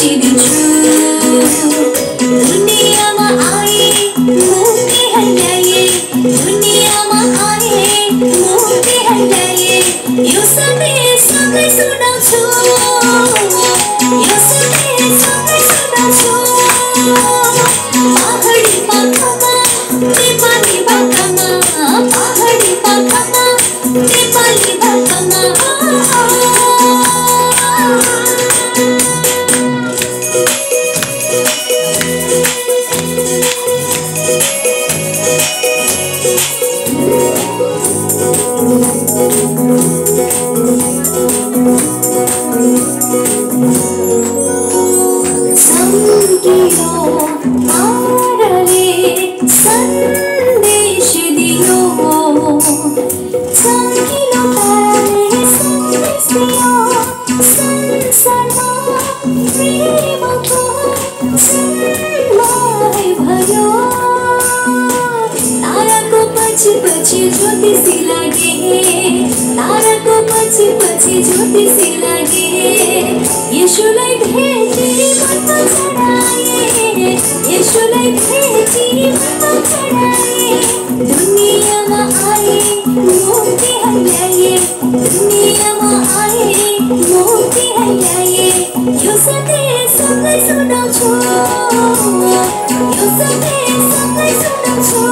बेचिदिन्छु दुनियाँमा आए मुक्ति ल्याए दुनियाँमा आए मुक्ति ल्याए यो सबै सुनाउँछु यो सबै सुनाउँछु पहाडी पाखामा नेपाली भाकामा पहाडी पाखामा नेपाली भाकामा ज्योतिषी लागे येशूलाई भेटी मनमा चढाए येशूलाई भेटी मनमा चढाए दुनियाँमा आए मुक्ति ल्याए दुनियाँमा आए मुक्ति ल्याए यो सबै सुनाउँछु यो सबै सुनाउँछु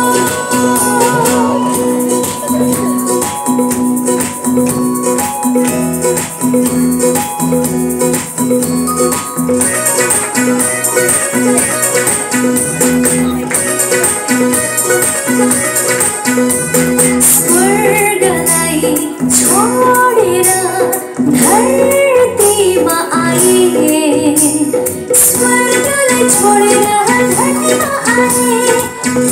स्वर्गलाई छोडेर धरतीमा आए स्वर्गलाई छोडेर धरतीमा आए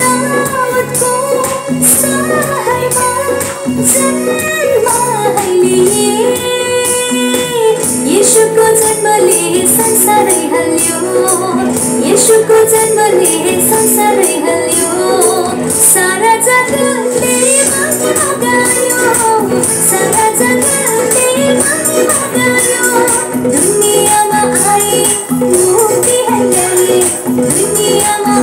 दाउदको सहरमा जन्म लिए येशूको जन्मले संसारै हल्यो येशूको जन्मले संसारै हल्यो सारा जगतले महिमा गायो सारा जगतले महिमा गायो दुनियाँमा आए मुक्ति ल्याए दुनियाँमा